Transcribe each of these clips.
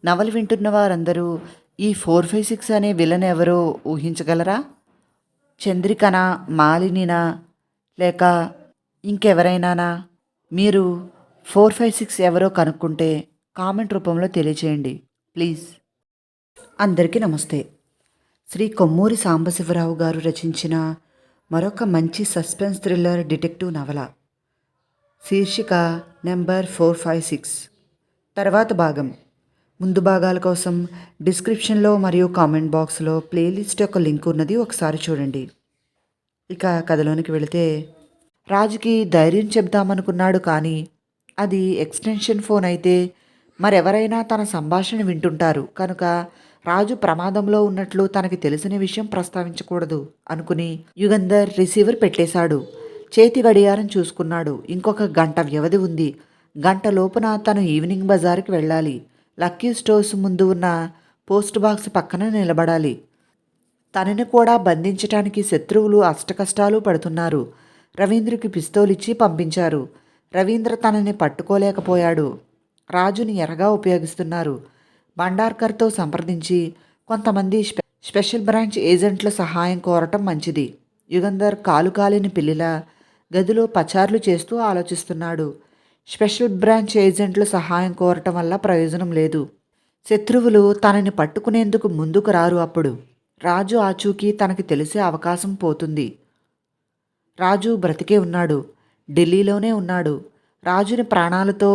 నవల వింటున్న వారందరూ ఈ 456 అనే విలన్ ఎవరో ఊహించగలరా? చంద్రికనా, మాలినినా, లేక ఇంకెవరైనానా? మీరు 456 ఎవరో కనుక్కుంటే కామెంట్ రూపంలో తెలియచేయండి ప్లీజ్. అందరికీ నమస్తే. శ్రీ కొమ్మూరి సాంబశివరావు గారు రచించిన మరొక మంచి సస్పెన్స్ థ్రిల్లర్ డిటెక్టివ్ నవల, శీర్షిక నెంబర్ 456. తర్వాత భాగం. ముందు భాగాల కోసం డిస్క్రిప్షన్లో మరియు కామెంట్ బాక్స్లో ప్లేలిస్ట్ యొక్క లింక్ ఉన్నది, ఒకసారి చూడండి. ఇక కథలోనికి వెళితే, రాజుకి ధైర్యం చెబుదామనుకున్నాడు, కానీ అది ఎక్స్టెన్షన్ ఫోన్ అయితే మరెవరైనా తన సంభాషణ వింటుంటారు కనుక రాజు ప్రమాదంలో ఉన్నట్లు తనకి తెలిసిన విషయం ప్రస్తావించకూడదు అనుకుని యుగంధర్ రిసీవర్ పెట్టేశాడు. చేతి గడియారం చూసుకున్నాడు. ఇంకొక గంట వ్యవధి ఉంది. గంట లోపున తను ఈవినింగ్ బజార్కి వెళ్ళాలి. లక్కీ స్టోర్స్ ముందు ఉన్న పోస్ట్ బాక్స్ పక్కన నిలబడాలి. తనని కూడా బంధించటానికి శత్రువులు అష్టకష్టాలు పడుతున్నారు. రవీంద్రకి పిస్తోలిచ్చి పంపించారు. రవీంద్ర తనని పట్టుకోలేకపోయాడు. రాజుని ఎరగా ఉపయోగిస్తున్నారు. భండార్కర్తో సంప్రదించి కొంతమంది స్పెషల్ బ్రాంచ్ ఏజెంట్ల సహాయం కోరటం మంచిది. యుగంధర్ కాలు కాలిన పిల్లిలా గదిలో పచార్లు చేస్తూ ఆలోచిస్తున్నాడు. స్పెషల్ బ్రాంచ్ ఏజెంట్ల సహాయం కోరటం వల్ల ప్రయోజనం లేదు. శత్రువులు తనని పట్టుకునేందుకు ముందుకు రారు. అప్పుడు రాజు ఆచూకీ తనకి తెలిసే అవకాశం పోతుంది. రాజు బ్రతికే ఉన్నాడు. ఢిల్లీలోనే ఉన్నాడు. రాజుని ప్రాణాలతో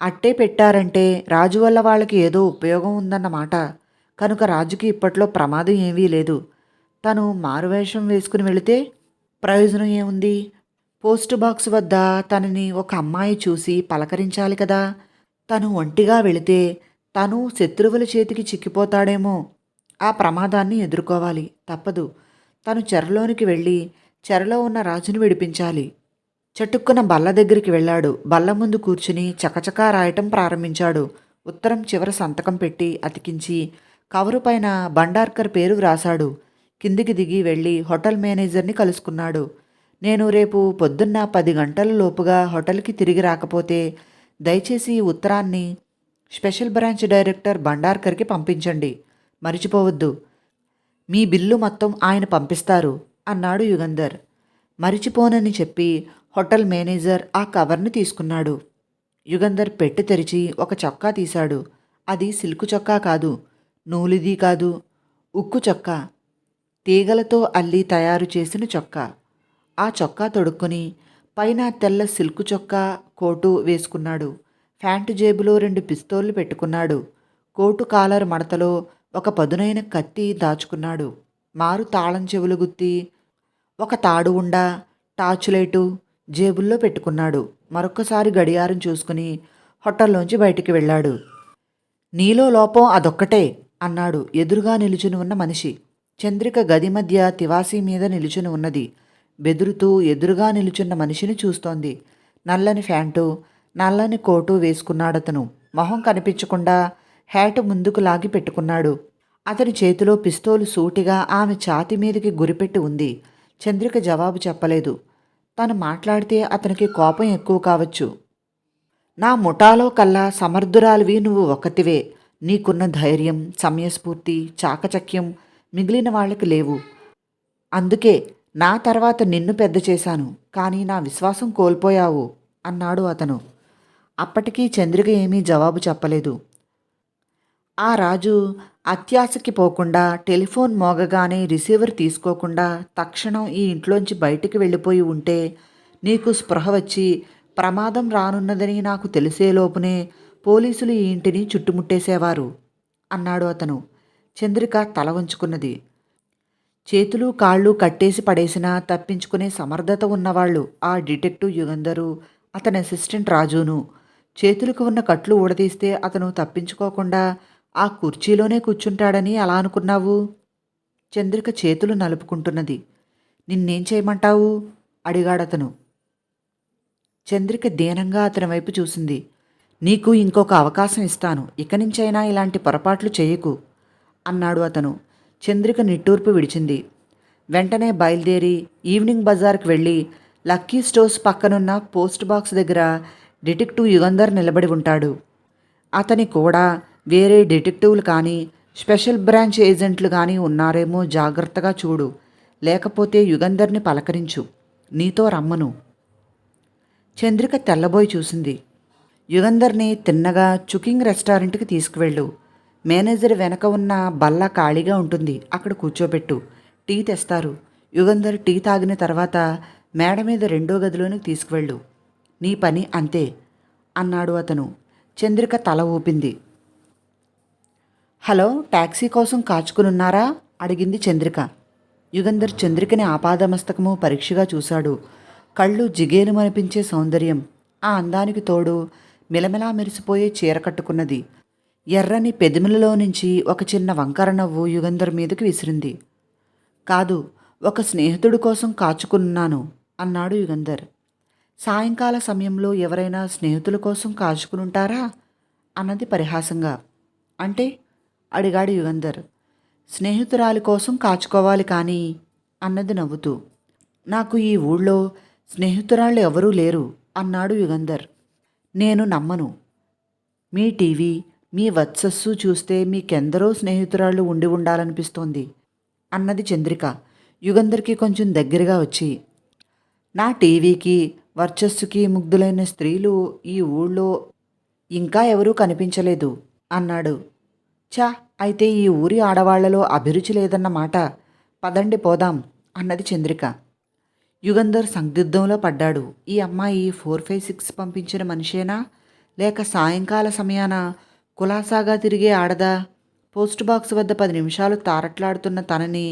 అట్టే పెట్టారంటే రాజు వల్ల వాళ్ళకి ఏదో ఉపయోగం ఉందన్నమాట. కనుక రాజుకి ఇప్పట్లో ప్రమాదం ఏమీ లేదు. తను మారువేషం వేసుకుని వెళితే ప్రయోజనం ఏముంది? పోస్ట్ బాక్స్ వద్ద తనని ఒక అమ్మాయి చూసి పలకరించాలి కదా. తను ఒంటిగా వెళితే తను శత్రువుల చేతికి చిక్కిపోతాడేమో. ఆ ప్రమాదాన్ని ఎదుర్కోవాలి. తప్పదు. తను చెరలోనికి వెళ్ళి చెరలో ఉన్న రాజును విడిపించాలి. చటుక్కున బల్ల దగ్గరికి వెళ్ళాడు. బల్ల ముందు కూర్చుని చకచకా రాయటం ప్రారంభించాడు. ఉత్తరం చివర సంతకం పెట్టి అతికించి కవరు పైన భండార్కర్ పేరు వ్రాసాడు. కిందికి దిగి వెళ్ళి హోటల్ మేనేజర్ని కలుసుకున్నాడు. నేను రేపు పొద్దున్న 10 గంటల లోపుగా హోటల్కి తిరిగి రాకపోతే దయచేసి ఈ ఉత్తరాన్ని స్పెషల్ బ్రాంచ్ డైరెక్టర్ భండార్కర్కి పంపించండి. మరిచిపోవద్దు. మీ బిల్లు మొత్తం ఆయన పంపిస్తారు అన్నాడు యుగంధర్. మరిచిపోనని చెప్పి హోటల్ మేనేజర్ ఆ కవర్ని తీసుకున్నాడు. యుగంధర్ పెట్టి తెరిచి ఒక చొక్కా తీశాడు. అది సిల్కు చొక్కా కాదు, నూలిది కాదు, ఉక్కు చొక్కా. తీగలతో అల్లి తయారు చేసిన చొక్కా. ఆ చొక్కా తొడుక్కుని పైన తెల్ల సిల్కు చొక్కా కోటు వేసుకున్నాడు. ప్యాంటు జేబులో 2 పిస్తోళ్లు పెట్టుకున్నాడు. కోటు కాలర్ మడతలో ఒక పదునైన కత్తి దాచుకున్నాడు. మారు తాళం చెవులు గుత్తి, ఒక తాడు ఉండా, టార్చులైటు జేబుల్లో పెట్టుకున్నాడు. మరొక్కసారి గడియారం చూసుకుని హోటల్లోంచి బయటికి వెళ్ళాడు. నీలో లోపం అదొక్కటే అన్నాడు ఎదురుగా నిలుచుని ఉన్న మనిషి. చంద్రిక గది మధ్య తివాసీ మీద నిలుచుని ఉన్నది. బెదురుతూ ఎదురుగా నిలుచున్న మనిషిని చూస్తోంది. నల్లని ప్యాంటు, నల్లని కోటు వేసుకున్నాడతను. మొహం కనిపించకుండా హ్యాటు ముందుకు లాగి పెట్టుకున్నాడు. అతని చేతిలో పిస్తోలు సూటిగా ఆమె ఛాతి మీదకి గురిపెట్టి ఉంది. చంద్రిక జవాబు చెప్పలేదు. తను మాట్లాడితే అతనికి కోపం ఎక్కువ కావచ్చు. నా ముఠాలో కల్లా సమర్థురాలివి నువ్వు ఒక్కతివే. నీకున్న ధైర్యం, సమయస్ఫూర్తి, చాకచక్యం మిగిలిన వాళ్ళకి లేవు. అందుకే నా తర్వాత నిన్ను పెద్ద చేశాను, కానీ నా విశ్వాసం కోల్పోయావు అన్నాడు అతను. అప్పటికీ చంద్రిక ఏమీ జవాబు చెప్పలేదు. ఆ రాజు అత్యాశకి పోకుండా టెలిఫోన్ మోగగానే రిసీవర్ తీసుకోకుండా తక్షణం ఈ ఇంట్లోంచి బయటికి వెళ్ళిపోయి ఉంటే నీకు స్పృహ వచ్చి ప్రమాదం రానున్నదని నాకు తెలిసేలోపునే పోలీసులు ఈ ఇంటిని చుట్టుముట్టేసేవారు అన్నాడు అతను. చంద్రిక తల వంచుకున్నది. చేతులు కాళ్ళు కట్టేసి పడేసినా తప్పించుకునే సమర్థత ఉన్నవాళ్ళు ఆ డిటెక్టివ్ యుగంధరు, అతని అసిస్టెంట్ రాజును. చేతులకు ఉన్న కట్లు ఊడదీస్తే అతను తప్పించుకోకుండా ఆ కుర్చీలోనే కూర్చుంటాడని అలా అనుకున్నావు? చంద్రిక చేతులు నలుపుకుంటున్నది. నిన్నేం చేయమంటావు అడిగాడతను. చంద్రిక దీనంగా అతని వైపు చూసింది. నీకు ఇంకొక అవకాశం ఇస్తాను. ఇక నుంచైనా ఇలాంటి పొరపాట్లు చేయకు అన్నాడు అతను. చంద్రిక నిట్టూర్పు విడిచింది. వెంటనే బయలుదేరి ఈవినింగ్ బజార్కి వెళ్ళి లక్కీ స్టోర్స్ పక్కనున్న పోస్ట్ బాక్స్ దగ్గర డిటెక్టివ్ యుగంధర్ నిలబడి ఉంటాడు. అతని కూడా వేరే డిటెక్టివ్లు కానీ స్పెషల్ బ్రాంచ్ ఏజెంట్లు కానీ ఉన్నారేమో జాగ్రత్తగా చూడు. లేకపోతే యుగంధర్ని పలకరించు. నీతో రమ్మను. చంద్రిక తెల్లబోయి చూసింది. యుగంధర్ని తిన్నగా చుకింగ్ రెస్టారెంట్కి తీసుకువెళ్ళు. మేనేజర్ వెనక ఉన్న బల్ల ఖాళీగా ఉంటుంది, అక్కడ కూర్చోబెట్టు. టీ తెస్తారు. యుగంధర్ టీ తాగిన తర్వాత మేడ మీద రెండో గదిలోనికి తీసుకువెళ్ళు. నీ పని అంతే అన్నాడు అతను. చంద్రిక తల ఊపింది. హలో, ట్యాక్సీ కోసం కాచుకునున్నారా అడిగింది చంద్రిక. యుగంధర్ చంద్రికని ఆపాదమస్తకము పరీక్షగా చూశాడు. కళ్ళు జిగేలుమనిపించే సౌందర్యం. ఆ అందానికి తోడు మిలమిలా మెరిసిపోయే చీర కట్టుకున్నది. ఎర్రని పెదిమిలలో నుంచి ఒక చిన్న వంకర నవ్వు యుగంధర్ మీదకి విసిరింది. కాదు, ఒక స్నేహితుడి కోసం కాచుకున్నాను అన్నాడు యుగంధర్. సాయంకాల సమయంలో ఎవరైనా స్నేహితుల కోసం కాచుకునుంటారా అన్నది పరిహాసంగా. అంటే అడిగాడు యుగంధర్. స్నేహితురాలి కోసం కాచుకోవాలి కానీ అన్నది నవ్వుతూ. నాకు ఈ ఊళ్ళో స్నేహితురాళ్ళు ఎవరూ లేరు అన్నాడు యుగంధర్. నేను నమ్మను. మీ టీవీ, మీ వర్చస్సు చూస్తే మీకెందరో స్నేహితురాళ్ళు ఉండి ఉండాలనిపిస్తోంది అన్నది చంద్రిక యుగంధర్కి కొంచెం దగ్గరగా వచ్చి. నా టీవీకి వర్చస్సుకి ముగ్ధులైన స్త్రీలు ఈ ఊళ్ళో ఇంకా ఎవరూ కనిపించలేదు అన్నాడు. చా, అయితే ఈ ఊరి ఆడవాళ్లలో అభిరుచి లేదన్నమాట. పదండి పోదాం అన్నది చంద్రిక. యుగంధర్ సందిగ్ధంలో పడ్డాడు. ఈ అమ్మాయి 456 పంపించిన మనిషేనా, లేక సాయంకాల సమయాన కులాసాగా తిరిగే ఆడదా? పోస్ట్ బాక్స్ వద్ద 10 నిమిషాలు తారట్లాడుతున్న తనని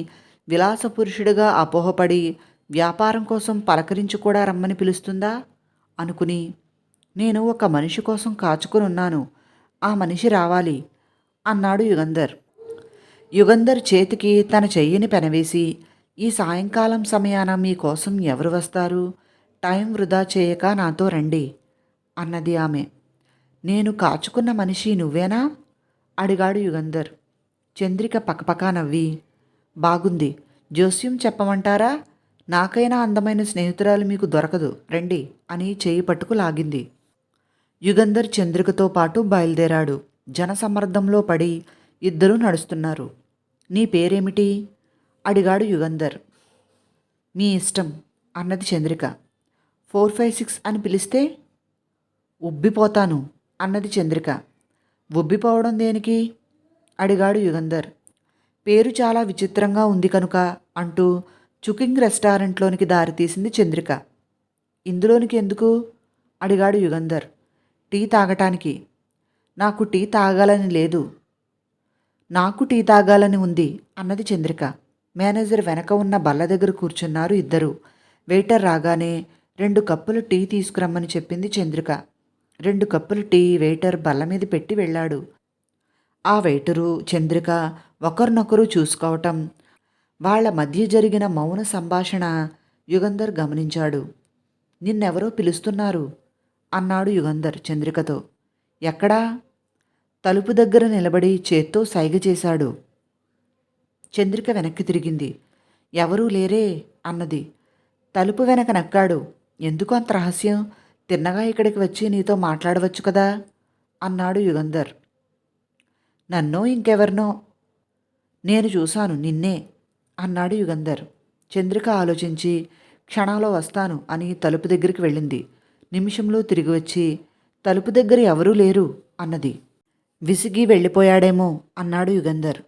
విలాసపురుషుడిగా అపోహపడి వ్యాపారం కోసం పలకరించి కూడా రమ్మని పిలుస్తుందా అనుకుని, నేను ఒక మనిషి కోసం కాచుకుని ఉన్నాను, ఆ మనిషి రావాలి అన్నాడు యుగంధర్. యుగంధర్ చేతికి తన చెయ్యిని పెనవేసి, ఈ సాయంకాలం సమయాన మీకోసం ఎవరు వస్తారు? టైం వృధా చేయక నాతో రండి అన్నది ఆమె. నేను కాచుకున్న మనిషి నువ్వేనా అడిగాడు యుగంధర్. చంద్రిక పకపకా నవ్వి, బాగుంది, జోస్యం చెప్పమంటారా? నాకైనా అందమైన స్నేహితురాలు మీకు దొరకదు, రండి అని చేయి పట్టుకు లాగింది. యుగంధర్ చంద్రికతో పాటు బయలుదేరాడు. జనసమ్మర్దంలో పడి ఇద్దరూ నడుస్తున్నారు. నీ పేరేమిటి అడిగాడు యుగంధర్. మీ ఇష్టం అన్నది చంద్రిక. 456 అని పిలిస్తే ఉబ్బిపోతాను అన్నది చంద్రిక. ఉబ్బిపోవడం దేనికి అడిగాడు యుగంధర్. పేరు చాలా విచిత్రంగా ఉంది కనుక అంటూ చుకింగ్ రెస్టారెంట్లోనికి దారితీసింది చంద్రిక. ఇందులోనికి ఎందుకు అడిగాడు యుగంధర్. టీ తాగటానికి. నాకు టీ తాగాలని లేదు. నాకు టీ తాగాలని ఉంది అన్నది చంద్రిక. మేనేజర్ వెనక ఉన్న బల్ల దగ్గర కూర్చున్నారు ఇద్దరు. వెయిటర్ రాగానే 2 కప్పులు టీ తీసుకురమ్మని చెప్పింది చంద్రిక. 2 కప్పులు టీ వెయిటర్ బల్ల మీద పెట్టి వెళ్ళాడు. ఆ వెయిటరు చంద్రిక ఒకరినొకరు చూసుకోవటం, వాళ్ల మధ్య జరిగిన మౌన సంభాషణ యుగంధర్ గమనించాడు. నిన్నెవరో పిలుస్తున్నారు అన్నాడు యుగంధర్ చంద్రికతో. ఎక్కడా? తలుపు దగ్గర నిలబడి చేత్తో సైగ చేశాడు. చంద్రిక వెనక్కి తిరిగింది. ఎవరూ లేరే అన్నది. తలుపు వెనక నక్కాడు. ఎందుకు అంత రహస్యం? తిన్నగా ఇక్కడికి వచ్చి నీతో మాట్లాడవచ్చు కదా అన్నాడు యుగంధర్. నన్నో ఇంకెవరినో. నేను చూశాను, నిన్నే అన్నాడు యుగంధర్. చంద్రిక ఆలోచించి క్షణాలో వస్తాను అని తలుపు దగ్గరికి వెళ్ళింది. నిమిషంలో తిరిగి వచ్చి తలుపు దగ్గర ఎవరూ లేరు అన్నది. విసిగి వెళ్ళిపోయాడేమో అన్నాడు యుగంధర్.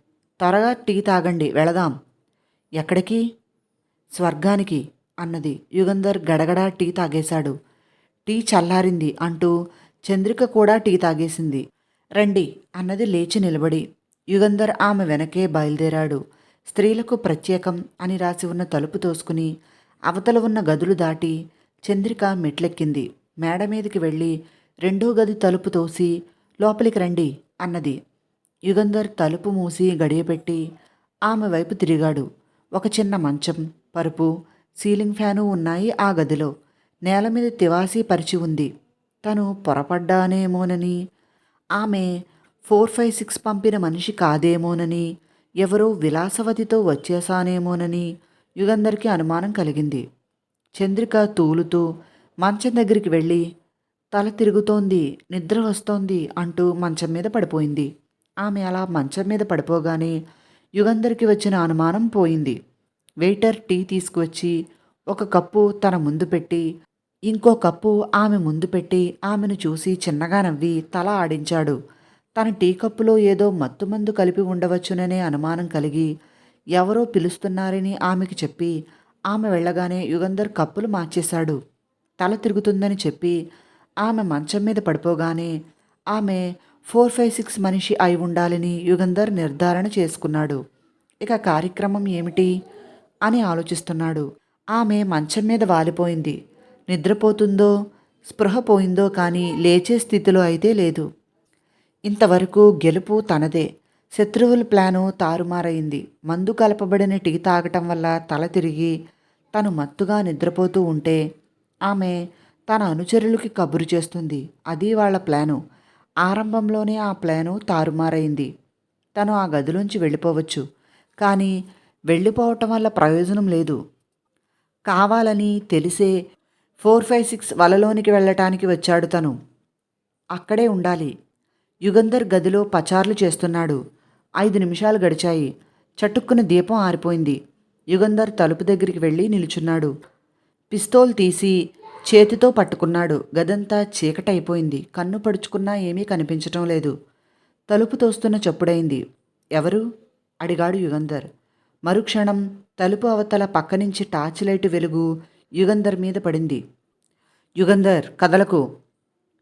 త్వరగా టీ తాగండి, వెళదాం. ఎక్కడికి? స్వర్గానికి అన్నది. యుగంధర్ గడగడా టీ తాగేశాడు. టీ చల్లారింది అంటూ చంద్రిక కూడా టీ తాగేసింది. రండి అన్నది లేచి నిలబడి. యుగంధర్ ఆమె వెనకే బయలుదేరాడు. స్త్రీలకు ప్రత్యేకం అని రాసి ఉన్న తలుపు తోసుకుని అవతల ఉన్న గదులు దాటి చంద్రిక మెట్లెక్కింది. మేడ మీదకి వెళ్ళి రెండో గది తలుపు తోసి లోపలికి రండి అన్నది. యుగంధర్ తలుపు మూసి గడియపెట్టి ఆమె వైపు తిరిగాడు. ఒక చిన్న మంచం, పరుపు, సీలింగ్ ఫ్యాను ఉన్నాయి ఆ గదిలో. నేల మీద తివాసీ పరిచి ఉంది. తను పొరపడ్డానేమోనని, ఆమె 456 పంపిన మనిషి కాదేమోనని, ఎవరో విలాసవతితో వచ్చేసానేమోనని యుగంధర్కి అనుమానం కలిగింది. చంద్రిక తూలుతూ మంచం దగ్గరికి వెళ్ళి, తల తిరుగుతోంది, నిద్ర వస్తోంది అంటూ మంచం మీద పడిపోయింది. ఆమె అలా మంచం మీద పడిపోగానే యుగంధర్కి వచ్చిన అనుమానం పోయింది. వెయిటర్ టీ తీసుకువచ్చి ఒక కప్పు తన ముందు పెట్టి ఇంకో కప్పు ఆమె ముందు పెట్టి ఆమెను చూసి చిన్నగా నవ్వి తల ఆడించాడు. తన టీ కప్పులో ఏదో మత్తుమందు కలిపి ఉండవచ్చుననే అనుమానం కలిగి ఎవరో పిలుస్తున్నారని ఆమెకి చెప్పి ఆమె వెళ్ళగానే యుగంధర్ కప్పులు మార్చేశాడు. తల తిరుగుతుందని చెప్పి ఆమె మంచం మీద పడిపోగానే ఆమె 456 మనిషి అయి ఉండాలని యుగంధర్ నిర్ధారణ చేసుకున్నాడు. ఇక కార్యక్రమం ఏమిటి అని ఆలోచిస్తున్నాడు. ఆమె మంచం మీద వాలిపోయింది. నిద్రపోతుందో స్పృహ పోయిందో కానీ లేచే స్థితిలో అయితే లేదు. ఇంతవరకు గెలుపు తనదే. శత్రువుల ప్లాను తారుమారైంది. మందు కలపబడిన టీ తాగటం వల్ల తల తిరిగి తను మత్తుగా నిద్రపోతూ ఉంటే ఆమె తన అనుచరులకి కబురు చేస్తుంది. అది వాళ్ళ ప్లాను. ఆరంభంలోనే ఆ ప్లాను తారుమారైంది. తను ఆ గదిలోంచి వెళ్ళిపోవచ్చు, కానీ వెళ్ళిపోవటం వల్ల ప్రయోజనం లేదు. కావాలని తెలిసే 456 వలలోనికి వెళ్ళటానికి వచ్చాడు తను. అక్కడే ఉండాలి. యుగంధర్ గదిలో పచార్లు చేస్తున్నాడు. 5 నిమిషాలు గడిచాయి. చటుక్కున దీపం ఆరిపోయింది. యుగంధర్ తలుపు దగ్గరికి వెళ్ళి నిలుచున్నాడు. పిస్తోల్ తీసి చేతితో పట్టుకున్నాడు. గదంతా చీకటైపోయింది. కన్ను పడుచుకున్నా ఏమీ కనిపించటం లేదు. తలుపు తోస్తున్న చప్పుడైంది. ఎవరు? అడిగాడు యుగంధర్. మరుక్షణం తలుపు అవతల పక్క నుంచి టార్చ్ లైటు వెలుగు యుగంధర్ మీద పడింది. యుగంధర్, కదలకు!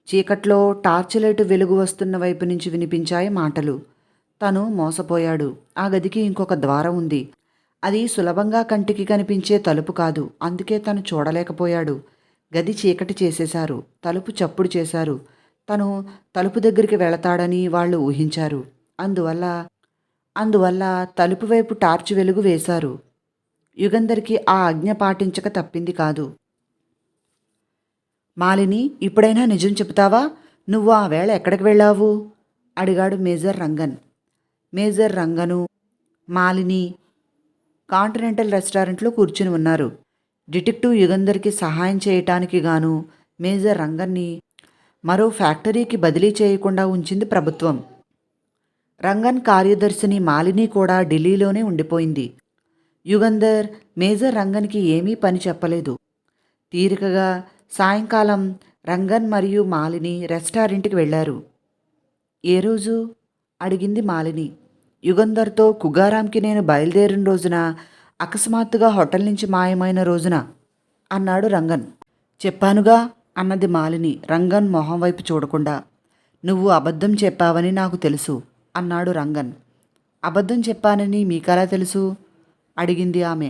చీకట్లో టార్చ్ లైటు వెలుగు వస్తున్న వైపు నుంచి వినిపించాయి మాటలు. తను మోసపోయాడు. ఆ గదికి ఇంకొక ద్వారం ఉంది. అది సులభంగా కంటికి కనిపించే తలుపు కాదు. అందుకే తను చూడలేకపోయాడు. గది చీకటి చేసేశారు. తలుపు చప్పుడు చేశారు. తను తలుపు దగ్గరికి వెళతాడని వాళ్ళు ఊహించారు. అందువల్ల తలుపు వైపు టార్చ్ వెలుగు వేశారు. యుగంధర్కి ఆ ఆజ్ఞ పాటించక తప్పింది కాదు. మాలిని, ఇప్పుడైనా నిజం చెబుతావా? నువ్వు ఆ వేళ ఎక్కడికి వెళ్ళావు? అడిగాడు మేజర్ రంగన్. మేజర్ రంగను, మాలిని కాంటినెంటల్ రెస్టారెంట్లో కూర్చుని ఉన్నారు. డిటెక్టివ్ యుగంధర్కి సహాయం చేయటానికి గాను మేజర్ రంగన్ని మరో ఫ్యాక్టరీకి బదిలీ చేయకుండా ఉంచింది ప్రభుత్వం. రంగన్ కార్యదర్శిని మాలిని కూడా ఢిల్లీలోనే ఉండిపోయింది. యుగంధర్ మేజర్ రంగన్కి ఏమీ పని చెప్పలేదు. తీరికగా సాయంకాలం రంగన్ మరియు మాలిని రెస్టారెంట్కి వెళ్ళారు. ఏ రోజు? అడిగింది మాలిని. యుగంధర్తో కుగారాంకి నేను బయలుదేరిన రోజున, అకస్మాత్తుగా హోటల్ నుంచి మాయమైన రోజున అన్నాడు రంగన్. చెప్పానుగా అన్నది మాలిని రంగన్ మొహం వైపు చూడకుండా. నువ్వు అబద్ధం చెప్పావని నాకు తెలుసు అన్నాడు రంగన్. అబద్ధం చెప్పానని మీకెలా తెలుసు? అడిగింది ఆమె.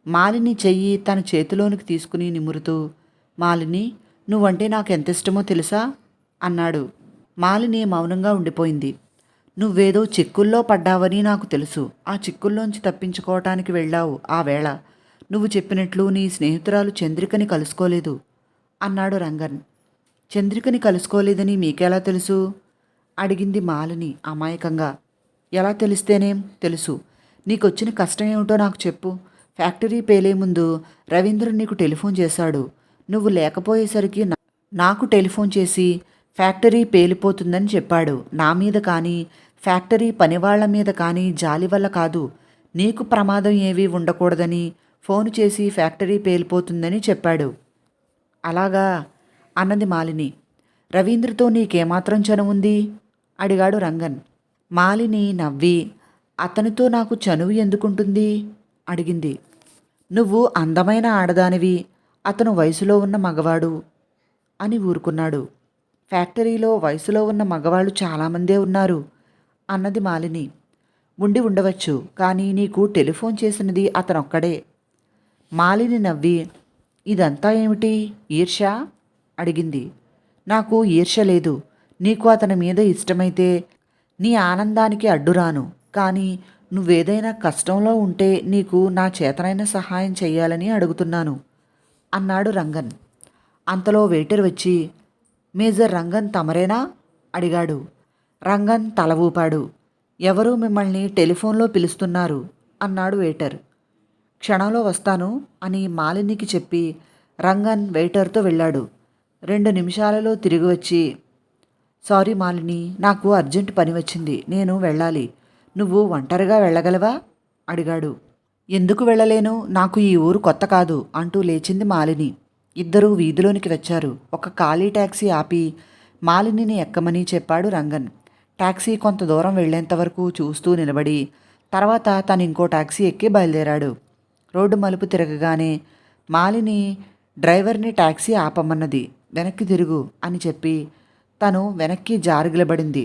మాలిని చెయ్యి తన చేతిలోనికి తీసుకుని నిమురుతూ, మాలిని, నువ్వంటే నాకు ఎంత ఇష్టమో తెలుసా అన్నాడు. మాలిని మౌనంగా ఉండిపోయింది. నువ్వేదో చిక్కుల్లో పడ్డావని నాకు తెలుసు. ఆ చిక్కుల్లోంచి తప్పించుకోవటానికి వెళ్ళావు. ఆ వేళ నువ్వు చెప్పినట్లు నీ స్నేహితురాలు చంద్రికని కలుసుకోలేదు అన్నాడు రంగన్. చంద్రికని కలుసుకోలేదని మీకెలా తెలుసు? అడిగింది మాలిని అమాయకంగా. ఎలా తెలిస్తేనేం? తెలుసు. నీకొచ్చిన కష్టం ఏమిటో నాకు చెప్పు. ఫ్యాక్టరీ పేలే ముందు రవీంద్ర నీకు టెలిఫోన్ చేశాడు. నువ్వు లేకపోయేసరికి నాకు టెలిఫోన్ చేసి ఫ్యాక్టరీ పేలిపోతుందని చెప్పాడు. నా మీద కానీ ఫ్యాక్టరీ పనివాళ్ల మీద కానీ జాలి వల్ల కాదు, నీకు ప్రమాదం ఏవీ ఉండకూడదని ఫోన్ చేసి ఫ్యాక్టరీ పేలిపోతుందని చెప్పాడు. అలాగా అన్నది మాలిని. రవీంద్రతో నీకేమాత్రం చనువు ఉంది? అడిగాడు రంగన్. మాలిని నవ్వి, అతనితో నాకు చనువు ఎందుకుంటుంది అడిగింది. నువ్వు అందమైన ఆడదానివి, అతను వయసులో ఉన్న మగవాడు అని ఊరుకున్నాడు. ఫ్యాక్టరీలో వయసులో ఉన్న మగవాళ్ళు చాలామందే ఉన్నారు అన్నది మాలిని. ఉండి ఉండవచ్చు, కానీ నీకు టెలిఫోన్ చేసినది అతనొక్కడే. మాలిని నవ్వి, ఇదంతా ఏమిటి? ఈర్ష్య అడిగింది. నాకు ఈర్ష్య లేదు. నీకు అతని మీద ఇష్టమైతే నీ ఆనందానికి అడ్డురాను. కానీ నువ్వేదైనా కష్టంలో ఉంటే నీకు నా చేతనైన సహాయం చెయ్యాలని అడుగుతున్నాను అన్నాడు రంగన్. అంతలో వెయిటర్ వచ్చి, మేజర్ రంగన్ తమరేనా అడిగాడు. రంగన్ తల ఊపాడు. ఎవరూ మిమ్మల్ని టెలిఫోన్లో పిలుస్తున్నారు అన్నాడు వెయిటర్. క్షణంలో వస్తాను అని మాలినికి చెప్పి రంగన్ వెయిటర్తో వెళ్ళాడు. 2 నిమిషాలలో తిరిగి వచ్చి, సారీ మాలిని, నాకు అర్జెంట్ పని వచ్చింది, నేను వెళ్ళాలి. నువ్వు ఒంటరిగా వెళ్ళగలవా అడిగాడు. ఎందుకు వెళ్ళలేను, నాకు ఈ ఊరు కొత్త కాదు అంటూ లేచింది మాలిని. ఇద్దరూ వీధిలోనికి వచ్చారు. ఒక ఖాళీ టాక్సీ ఆపి మాలినిని ఎక్కమని చెప్పాడు రంగన్. టాక్సీ కొంత దూరం వెళ్లేంత వరకు చూస్తూ నిలబడి తర్వాత తను ఇంకో టాక్సీ ఎక్కి బయలుదేరాడు. రోడ్డు మలుపు తిరగగానే మాలిని డ్రైవర్ని టాక్సీ ఆపమన్నది. వెనక్కి తిరుగు అని చెప్పి తను వెనక్కి జారిగిలబడింది.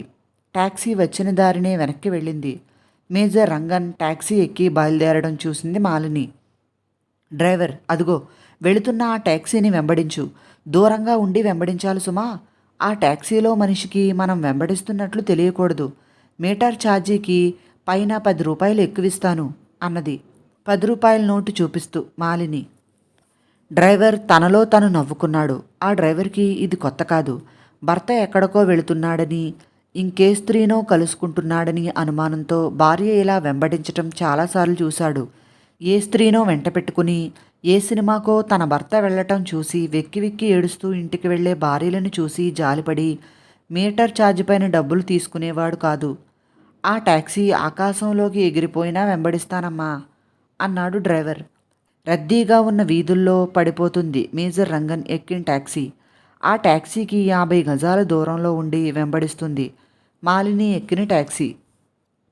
టాక్సీ వచ్చిన దారినే వెనక్కి వెళ్ళింది. మేజర్ రంగన్ టాక్సీ ఎక్కి బయలుదేరడం చూసింది మాలిని. డ్రైవర్, అదుగో వెళుతున్న ఆ టాక్సీని వెంబడించు. దూరంగా ఉండి వెంబడించాలి సుమా. ఆ టాక్సీలో మనిషికి మనం వెంబడిస్తున్నట్లు తెలియకూడదు. మీటర్ ఛార్జీకి పైన 10 రూపాయలు ఎక్కువిస్తాను అన్నది 10 రూపాయల నోటు చూపిస్తూ మాలిని. డ్రైవర్ తనలో తను నవ్వుకున్నాడు. ఆ డ్రైవర్కి ఇది కొత్త కాదు. భర్త ఎక్కడికో వెళుతున్నాడని, ఇంకే స్త్రీనో కలుసుకుంటున్నాడని అనుమానంతో భార్య ఇలా వెంబడించటం చాలాసార్లు చూశాడు. ఏ స్త్రీనో వెంట పెట్టుకుని ఏ సినిమాకో తన భర్త వెళ్ళటం చూసి వెక్కి వెక్కి ఏడుస్తూ ఇంటికి వెళ్లే భార్యలను చూసి జాలిపడి మీటర్ ఛార్జ్ పైన డబ్బులు తీసుకునేవాడు కాదు. ఆ టాక్సీ ఆకాశంలోకి ఎగిరిపోయినా వెంబడిస్తానమ్మా అన్నాడు డ్రైవర్. రద్దీగా ఉన్న వీధుల్లో పడిపోతుంది మేజర్ రంగన్ ఎక్కిన టాక్సీ. ఆ టాక్సీకి 50 గజాల దూరంలో ఉండి వెంబడిస్తుంది మాలిని ఎక్కిన టాక్సీ.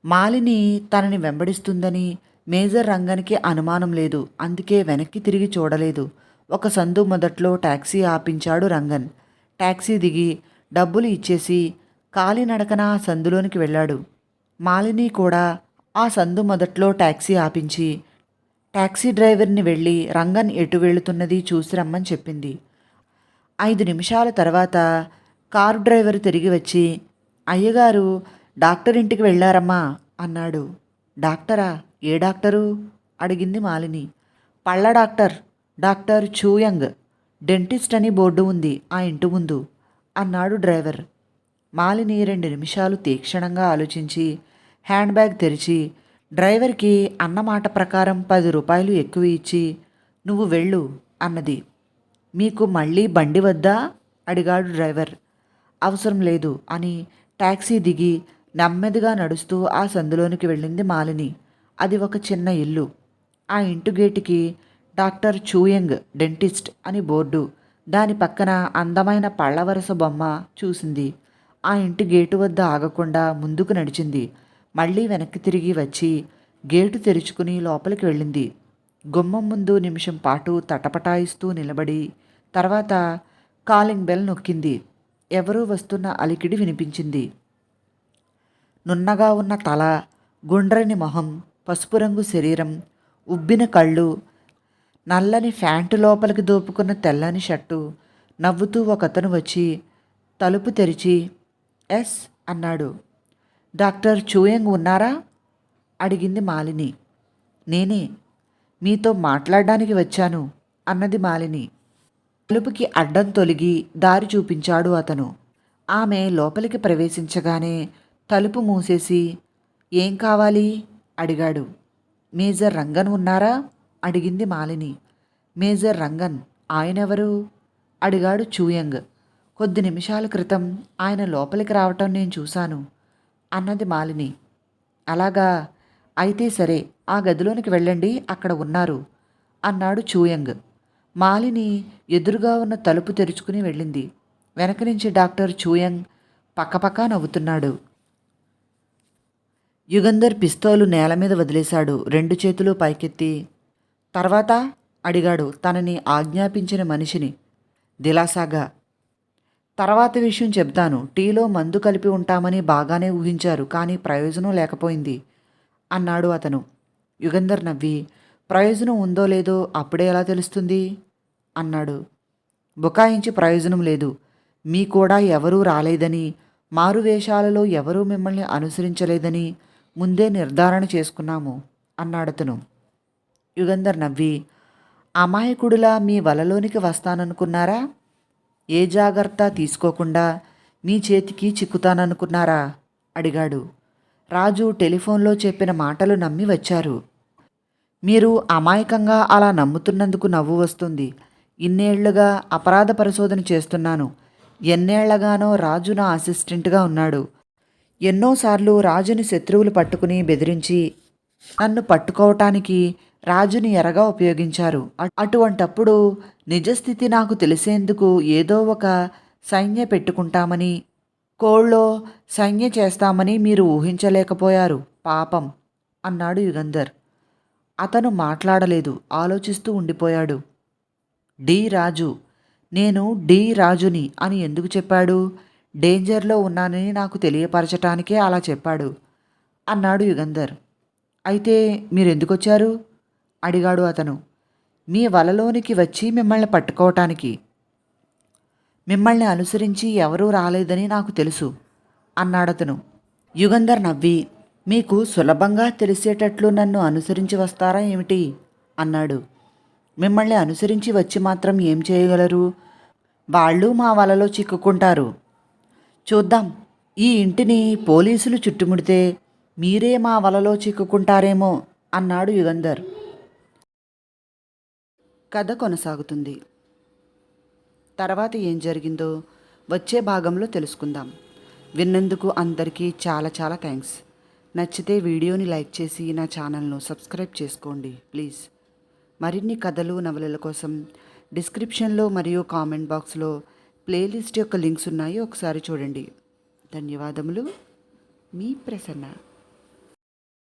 మాలిని తనని వెంబడిస్తుందని మేజర్ రంగన్కి అనుమానం లేదు. అందుకే వెనక్కి తిరిగి చూడలేదు. ఒక సందు మొదట్లో టాక్సీ ఆపించాడు రంగన్. టాక్సీ దిగి డబ్బులు ఇచ్చేసి కాలినడకన ఆ సందులోనికి వెళ్ళాడు. మాలిని కూడా ఆ సందు మొదట్లో టాక్సీ ఆపించి టాక్సీ డ్రైవర్ని వెళ్ళి రంగన్ ఎటు వెళుతున్నది చూసి రమ్మని చెప్పింది. 5 నిమిషాల తర్వాత కారు డ్రైవర్ తిరిగి వచ్చి, అయ్యగారు డాక్టర్ ఇంటికి వెళ్ళారమ్మా అన్నాడు. డాక్టరా? ఏ డాక్టరు అడిగింది మాలిని. పళ్ళ డాక్టర్, డాక్టర్ చూయంగ్. డెంటిస్ట్ అని బోర్డు ఉంది ఆ ఇంటి ముందు అన్నాడు డ్రైవర్. మాలిని 2 నిమిషాలు తీక్షణంగా ఆలోచించి హ్యాండ్ బ్యాగ్ తెరిచి డ్రైవర్కి అన్నమాట ప్రకారం 10 రూపాయలు ఎక్కువ ఇచ్చి నువ్వు వెళ్ళు అన్నది. మీకు మళ్ళీ బండి వద్దా అడిగాడు డ్రైవర్. అవసరం లేదు అని టాక్సీ దిగి నెమ్మదిగా నడుస్తూ ఆ సందులోనికి వెళ్ళింది మాలిని. అది ఒక చిన్న ఇల్లు. ఆ ఇంటి గేటుకి డాక్టర్ చూయంగ్ డెంటిస్ట్ అని బోర్డు, దాని పక్కన అందమైన పళ్ళవరస బొమ్మ చూసింది. ఆ ఇంటి గేటు వద్ద ఆగకుండా ముందుకు నడిచింది. మళ్ళీ వెనక్కి తిరిగి వచ్చి గేటు తెరుచుకుని లోపలికి వెళ్ళింది. గుమ్మం ముందు నిమిషం పాటు తటపటాయిస్తూ నిలబడి తర్వాత కాలింగ్ బెల్ నొక్కింది. ఎవరూ వస్తున్న అలికిడి వినిపించింది. నున్నగా ఉన్న తల, గుండ్రని మొహం, పసుపు రంగు శరీరం, ఉబ్బిన కళ్ళు, నల్లని ఫ్యాంటు లోపలికి దోపుకున్న తెల్లని షర్టు. నవ్వుతూ ఒకతను వచ్చి తలుపు తెరిచి ఎస్ అన్నాడు. డాక్టర్ చూయంగ్ ఉన్నారా అడిగింది మాలిని. నేనే, మీతో మాట్లాడడానికి వచ్చాను అన్నది మాలిని. తలుపుకి అడ్డం తొలగి దారి చూపించాడు అతను. ఆమె లోపలికి ప్రవేశించగానే తలుపు మూసేసి ఏం కావాలి అడిగాడు. మేజర్ రంగన్ ఉన్నారా అడిగింది మాలిని. మేజర్ రంగన్? ఆయనెవరు అడిగాడు చూయంగ్. కొద్ది నిమిషాల క్రితం ఆయన లోపలికి రావటం నేను చూశాను అన్నది మాలిని. అలాగా, అయితే సరే, ఆ గదిలోనికి వెళ్ళండి, అక్కడ ఉన్నారు అన్నాడు చూయంగ్. మాలిని ఎదురుగా ఉన్న తలుపు తెరుచుకుని వెళ్ళింది. వెనక నుంచి డాక్టర్ చూయంగ్ పక్కపక్క నవ్వుతున్నాడు. యుగంధర్ పిస్తోలు నేల మీద వదిలేశాడు. 2 చేతులు పైకెత్తి. తర్వాత అడిగాడు తనని ఆజ్ఞాపించిన మనిషిని దిలాసాగా. తర్వాత విషయం చెప్తాను. టీలో మందు కలిపి ఉంటామని బాగానే ఊహించారు, కానీ ప్రయోజనం లేకపోయింది అన్నాడు అతను. యుగంధర్ నవ్వి, ప్రయోజనం ఉందో లేదో అప్పుడే ఎలా తెలుస్తుంది అన్నాడు. బుకాయించి ప్రయోజనం లేదు. మీ కూడా ఎవరూ రాలేదని, మారువేషాలలో ఎవరూ మిమ్మల్ని అనుసరించలేదని ముందే నిర్ధారణ చేసుకున్నాము అన్నాడతను. యుగంధర్ నవ్వి, అమాయకుడిలా మీ వలలోనికి వస్తాననుకున్నారా? ఏ జాగ్రత్త తీసుకోకుండా మీ చేతికి చిక్కుతాననుకున్నారా అడిగాడు. రాజు టెలిఫోన్లో చెప్పిన మాటలు నమ్మి వచ్చారు. మీరు అమాయకంగా అలా నమ్ముతున్నందుకు నవ్వు వస్తుంది. ఇన్నేళ్లుగా అపరాధ పరిశోధన చేస్తున్నాను. ఎన్నేళ్లగానో రాజు నా అసిస్టెంట్గా ఉన్నాడు. ఎన్నోసార్లు రాజుని శత్రువులు పట్టుకుని బెదిరించి నన్ను పట్టుకోవటానికి రాజుని ఎరగా ఉపయోగించారు. అటువంటప్పుడు నిజస్థితి నాకు తెలిసేందుకు ఏదో ఒక సైన్య పెట్టుకుంటామని, కోళ్ళో సైన్య చేస్తామని మీరు ఊహించలేకపోయారు. పాపం అన్నాడు యుగంధర్. అతను మాట్లాడలేదు, ఆలోచిస్తూ ఉండిపోయాడు. డి రాజు, నేను డి రాజుని అని ఎందుకు చెప్పాడు? డేంజర్లో ఉన్నానని నాకు తెలియపరచటానికే అలా చెప్పాడు అన్నాడు యుగంధర్. అయితే మీరెందుకొచ్చారు అడిగాడు అతను. మీ వలలోనికి వచ్చి మిమ్మల్ని పట్టుకోవటానికి. మిమ్మల్ని అనుసరించి ఎవరూ రాలేదని నాకు తెలుసు అన్నాడతను. యుగంధర్ నవ్వి, మీకు సులభంగా తెలిసేటట్లు నన్ను అనుసరించి వస్తారా ఏమిటి అన్నాడు. మిమ్మల్ని అనుసరించి వచ్చి మాత్రం ఏం చేయగలరు? వాళ్ళు మా వలలో చిక్కుకుంటారు. చూద్దాం, ఈ ఇంటిని పోలీసులు చుట్టుముడితే మీరే మా వలలో చిక్కుకుంటారేమో అన్నాడు యుగంధర్. కథ కొనసాగుతుంది. తర్వాత ఏం జరిగిందో వచ్చే భాగంలో తెలుసుకుందాం. విన్నందుకు అందరికీ చాలా చాలా థ్యాంక్స్. నచ్చితే వీడియోని లైక్ చేసి నా ఛానల్ను సబ్స్క్రైబ్ చేసుకోండి ప్లీజ్. మరిన్ని కథలు నవలల కోసం డిస్క్రిప్షన్లో మరియు కామెంట్ బాక్స్లో ప్లేలిస్ట్ యొక్క లింక్స్ ఉన్నాయి, ఒకసారి చూడండి. ధన్యవాదములు. మీ ప్రసన్న.